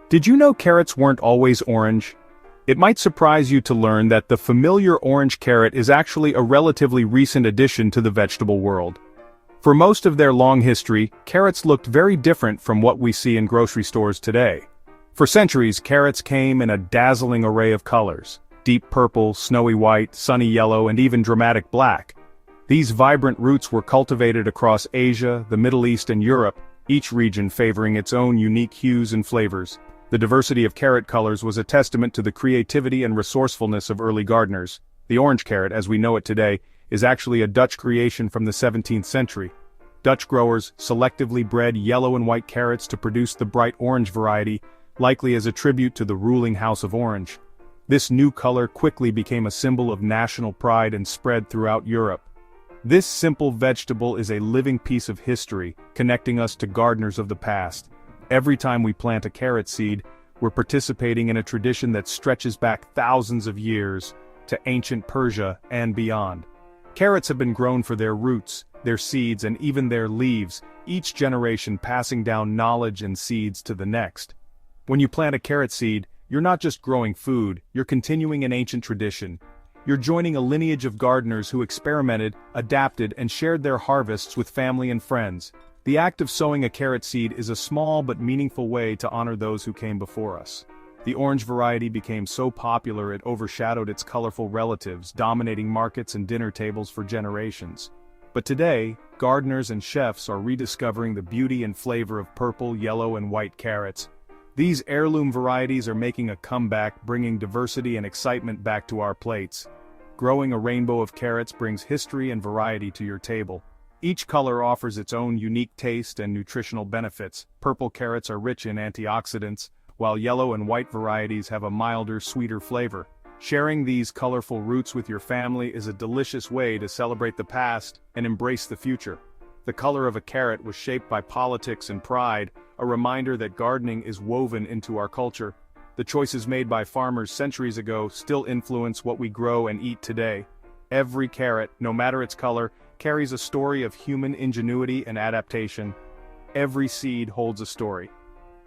Did you know carrots weren't always orange? It might surprise you to learn that the familiar orange carrot is actually a relatively recent addition to the vegetable world. For most of their long history, carrots looked very different from what we see in grocery stores today. For centuries, carrots came in a dazzling array of colors: deep purple, snowy white, sunny yellow, and even dramatic black. These vibrant roots were cultivated across Asia, the Middle East, and Europe, each region favoring its own unique hues and flavors. The diversity of carrot colors was a testament to the creativity and resourcefulness of early gardeners. The orange carrot, as we know it today, is actually a Dutch creation from the 17th century. Dutch growers selectively bred yellow and white carrots to produce the bright orange variety, likely as a tribute to the ruling House of Orange. This new color quickly became a symbol of national pride and spread throughout Europe. This simple vegetable is a living piece of history, connecting us to gardeners of the past. Every time we plant a carrot seed, we're participating in a tradition that stretches back thousands of years, to ancient Persia and beyond. Carrots have been grown for their roots, their seeds, and even their leaves, each generation passing down knowledge and seeds to the next. When you plant a carrot seed, you're not just growing food, you're continuing an ancient tradition. You're joining a lineage of gardeners who experimented, adapted, and shared their harvests with family and friends. The act of sowing a carrot seed is a small but meaningful way to honor those who came before us. The orange variety became so popular it overshadowed its colorful relatives, dominating markets and dinner tables for generations. But today, gardeners and chefs are rediscovering the beauty and flavor of purple, yellow, and white carrots. These heirloom varieties are making a comeback, bringing diversity and excitement back to our plates. Growing a rainbow of carrots brings history and variety to your table. Each color offers its own unique taste and nutritional benefits. Purple carrots are rich in antioxidants, while yellow and white varieties have a milder, sweeter flavor. Sharing these colorful roots with your family is a delicious way to celebrate the past and embrace the future. The color of a carrot was shaped by politics and pride, a reminder that gardening is woven into our culture. The choices made by farmers centuries ago still influence what we grow and eat today. Every carrot, no matter its color, carries a story of human ingenuity and adaptation. Every seed holds a story.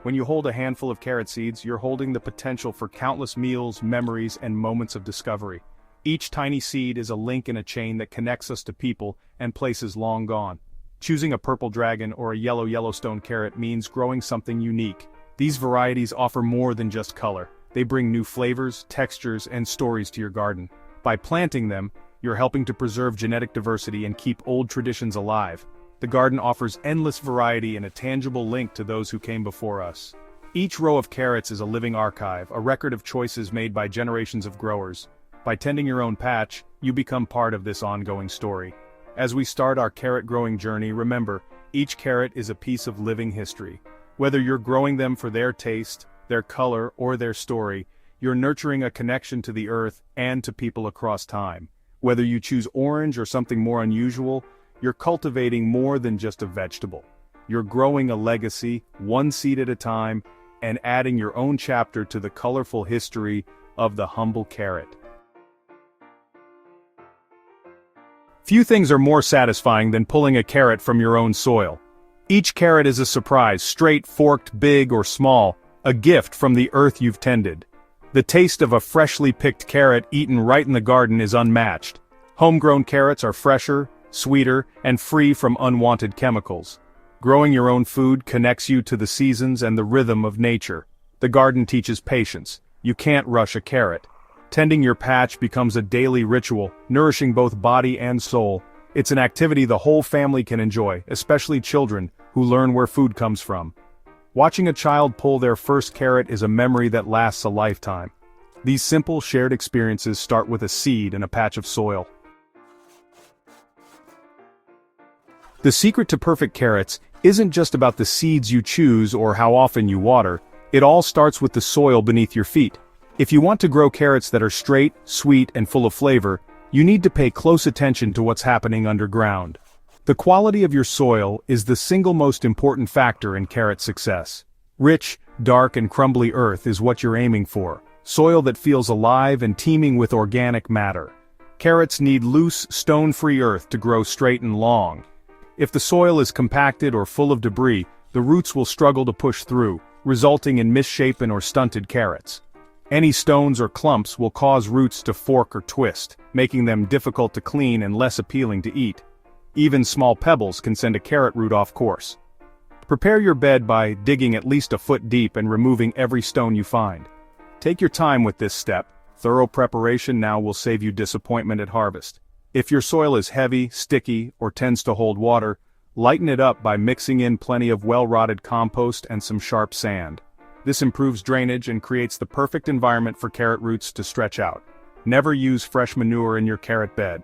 When you hold a handful of carrot seeds, you're holding the potential for countless meals, memories, and moments of discovery. Each tiny seed is a link in a chain that connects us to people and places long gone. Choosing a purple dragon or a yellow Yellowstone carrot means growing something unique. These varieties offer more than just color. They bring new flavors, textures, and stories to your garden. By planting them, you're helping to preserve genetic diversity and keep old traditions alive. The garden offers endless variety and a tangible link to those who came before us. Each row of carrots is a living archive, a record of choices made by generations of growers. By tending your own patch, you become part of this ongoing story. As we start our carrot growing journey, remember, each carrot is a piece of living history. Whether you're growing them for their taste, their color, or their story, you're nurturing a connection to the earth and to people across time. Whether you choose orange or something more unusual, you're cultivating more than just a vegetable. You're growing a legacy, one seed at a time, and adding your own chapter to the colorful history of the humble carrot. Few things are more satisfying than pulling a carrot from your own soil. Each carrot is a surprise, straight, forked, big, or small, a gift from the earth you've tended. The taste of a freshly picked carrot eaten right in the garden is unmatched. Homegrown carrots are fresher, sweeter, and free from unwanted chemicals. Growing your own food connects you to the seasons and the rhythm of nature. The garden teaches patience. You can't rush a carrot. Tending your patch becomes a daily ritual, nourishing both body and soul. It's an activity the whole family can enjoy, especially children, who learn where food comes from. Watching a child pull their first carrot is a memory that lasts a lifetime. These simple, shared experiences start with a seed and a patch of soil. The secret to perfect carrots isn't just about the seeds you choose or how often you water. It all starts with the soil beneath your feet. If you want to grow carrots that are straight, sweet, and full of flavor, you need to pay close attention to what's happening underground. The quality of your soil is the single most important factor in carrot success. Rich, dark, and crumbly earth is what you're aiming for. Soil that feels alive and teeming with organic matter. Carrots need loose, stone-free earth to grow straight and long. If the soil is compacted or full of debris, the roots will struggle to push through, resulting in misshapen or stunted carrots. Any stones or clumps will cause roots to fork or twist, making them difficult to clean and less appealing to eat. Even small pebbles can send a carrot root off course. Prepare your bed by digging at least a foot deep and removing every stone you find. Take your time with this step. Thorough preparation now will save you disappointment at harvest. If your soil is heavy, sticky, or tends to hold water, lighten it up by mixing in plenty of well-rotted compost and some sharp sand. This improves drainage and creates the perfect environment for carrot roots to stretch out. Never use fresh manure in your carrot bed.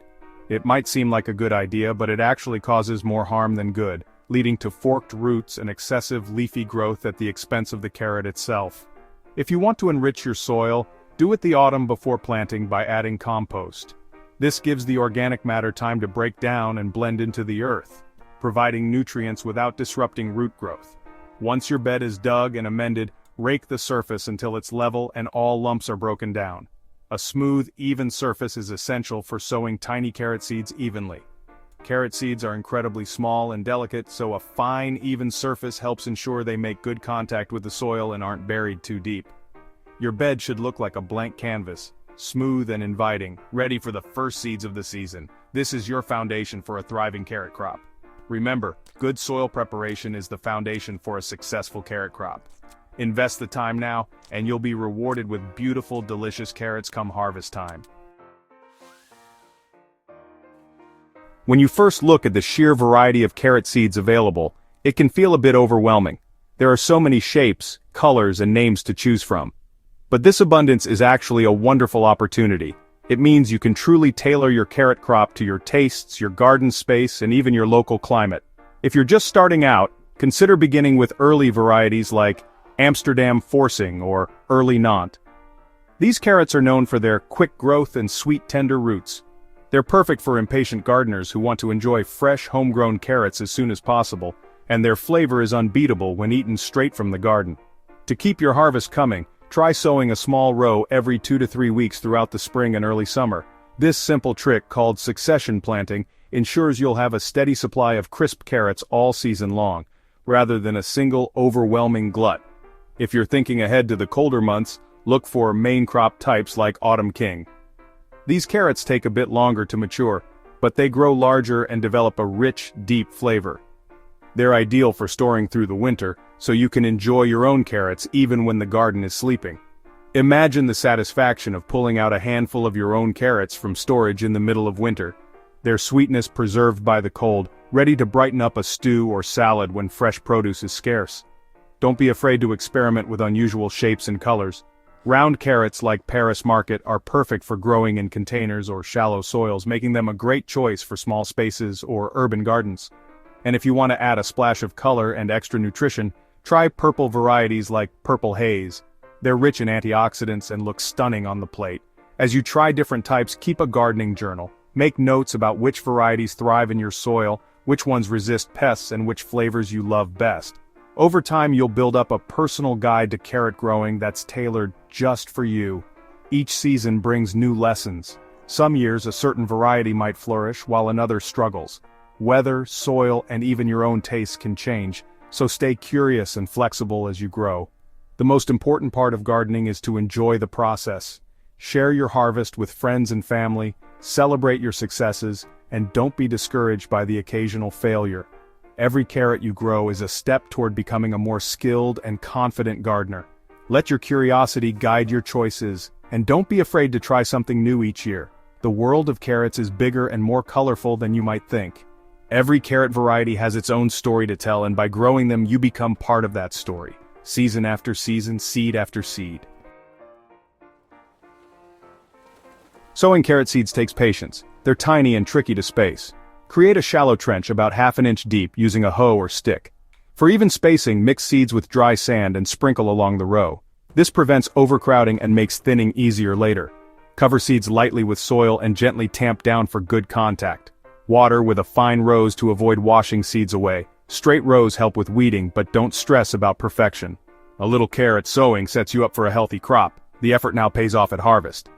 It might seem like a good idea, but it actually causes more harm than good, leading to forked roots and excessive leafy growth at the expense of the carrot itself. If you want to enrich your soil, do it the autumn before planting by adding compost. This gives the organic matter time to break down and blend into the earth, providing nutrients without disrupting root growth. Once your bed is dug and amended, rake the surface until it's level and all lumps are broken down. A smooth, even surface is essential for sowing tiny carrot seeds evenly. Carrot seeds are incredibly small and delicate, so a fine, even surface helps ensure they make good contact with the soil and aren't buried too deep. Your bed should look like a blank canvas, smooth and inviting, ready for the first seeds of the season. This is your foundation for a thriving carrot crop. Remember, good soil preparation is the foundation for a successful carrot crop. Invest the time now, and you'll be rewarded with beautiful, delicious carrots come harvest time. When you first look at the sheer variety of carrot seeds available, it can feel a bit overwhelming. There are so many shapes, colors, and names to choose from. But this abundance is actually a wonderful opportunity. It means you can truly tailor your carrot crop to your tastes, your garden space, and even your local climate. If you're just starting out, consider beginning with early varieties like Amsterdam Forcing or Early Nantes. These carrots are known for their quick growth and sweet tender roots. They're perfect for impatient gardeners who want to enjoy fresh homegrown carrots as soon as possible, and their flavor is unbeatable when eaten straight from the garden. To keep your harvest coming, try sowing a small row every 2 to 3 weeks throughout the spring and early summer. This simple trick, called succession planting, ensures you'll have a steady supply of crisp carrots all season long, rather than a single overwhelming glut. If you're thinking ahead to the colder months, look for main crop types like Autumn King. These carrots take a bit longer to mature, but they grow larger and develop a rich, deep flavor. They're ideal for storing through the winter, so you can enjoy your own carrots even when the garden is sleeping. Imagine the satisfaction of pulling out a handful of your own carrots from storage in the middle of winter. Their sweetness preserved by the cold, ready to brighten up a stew or salad when fresh produce is scarce. Don't be afraid to experiment with unusual shapes and colors. Round carrots like Paris Market are perfect for growing in containers or shallow soils, making them a great choice for small spaces or urban gardens. And if you want to add a splash of color and extra nutrition, try purple varieties like Purple Haze. They're rich in antioxidants and look stunning on the plate. As you try different types, keep a gardening journal. Make notes about which varieties thrive in your soil, which ones resist pests, and which flavors you love best. Over time, you'll build up a personal guide to carrot growing that's tailored just for you. Each season brings new lessons. Some years a certain variety might flourish while another struggles. Weather, soil, and even your own tastes can change, so stay curious and flexible as you grow. The most important part of gardening is to enjoy the process. Share your harvest with friends and family, celebrate your successes, and don't be discouraged by the occasional failure. Every carrot you grow is a step toward becoming a more skilled and confident gardener. Let your curiosity guide your choices, and don't be afraid to try something new each year. The world of carrots is bigger and more colorful than you might think. Every carrot variety has its own story to tell, and by growing them you become part of that story. Season after season, seed after seed. Sowing carrot seeds takes patience. They're tiny and tricky to space. Create a shallow trench about 1/2 inch deep using a hoe or stick. For even spacing, mix seeds with dry sand and sprinkle along the row. This prevents overcrowding and makes thinning easier later. Cover seeds lightly with soil and gently tamp down for good contact. Water with a fine rose to avoid washing seeds away. Straight rows help with weeding, but don't stress about perfection. A little care at sowing sets you up for a healthy crop. The effort now pays off at harvest.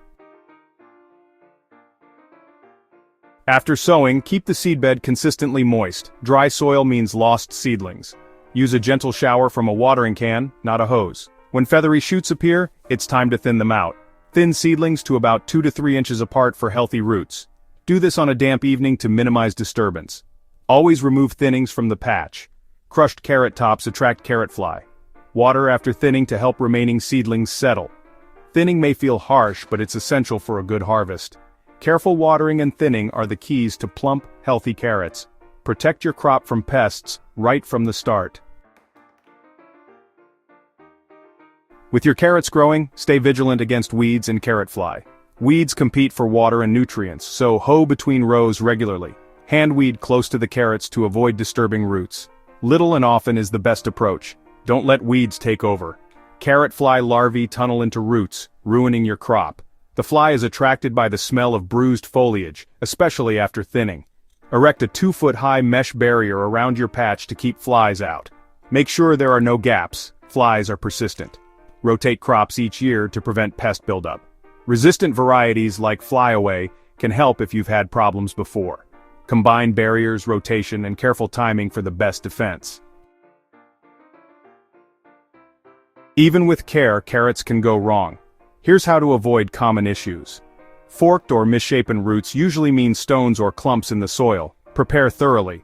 After sowing, keep the seedbed consistently moist. Dry soil means lost seedlings. Use a gentle shower from a watering can, not a hose. When feathery shoots appear, it's time to thin them out. Thin seedlings to about 2 to 3 inches apart for healthy roots. Do this on a damp evening to minimize disturbance. Always remove thinnings from the patch. Crushed carrot tops attract carrot fly. Water after thinning to help remaining seedlings settle. Thinning may feel harsh, but it's essential for a good harvest. Careful watering and thinning are the keys to plump, healthy carrots. Protect your crop from pests right from the start. With your carrots growing, stay vigilant against weeds and carrot fly. Weeds compete for water and nutrients, so hoe between rows regularly. Hand weed close to the carrots to avoid disturbing roots. Little and often is the best approach. Don't let weeds take over. Carrot fly larvae tunnel into roots, ruining your crop. The fly is attracted by the smell of bruised foliage, especially after thinning. Erect a 2-foot-high mesh barrier around your patch to keep flies out. Make sure there are no gaps. Flies are persistent. Rotate crops each year to prevent pest buildup. Resistant varieties like flyaway can help if you've had problems before. Combine barriers, rotation, and careful timing for the best defense. Even with care, carrots can go wrong. Here's how to avoid common issues. Forked or misshapen roots usually mean stones or clumps in the soil. Prepare thoroughly.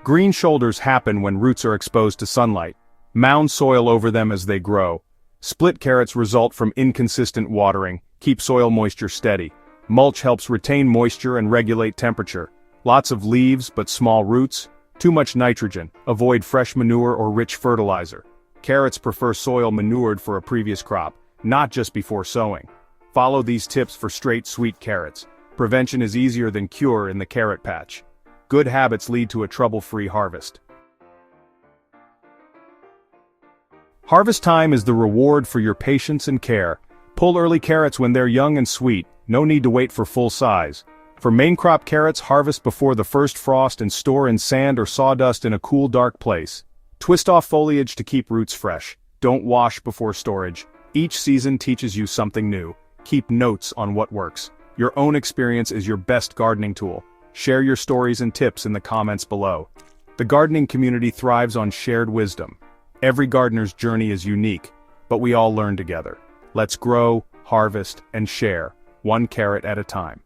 Green shoulders happen when roots are exposed to sunlight. Mound soil over them as they grow. Split carrots result from inconsistent watering. Keep soil moisture steady. Mulch helps retain moisture and regulate temperature. Lots of leaves but small roots. Too much nitrogen. Avoid fresh manure or rich fertilizer. Carrots prefer soil manured for a previous crop, not just before sowing. Follow these tips for straight, sweet carrots. Prevention is easier than cure in the carrot patch. Good habits lead to a trouble-free harvest. Harvest time is the reward for your patience and care. Pull early carrots when they're young and sweet, no need to wait for full size. For main crop carrots, harvest before the first frost and store in sand or sawdust in a cool, dark place. Twist off foliage to keep roots fresh. Don't wash before storage. Each season teaches you something new. Keep notes on what works. Your own experience is your best gardening tool. Share your stories and tips in the comments below. The gardening community thrives on shared wisdom. Every gardener's journey is unique, but we all learn together. Let's grow, harvest, and share, one carrot at a time.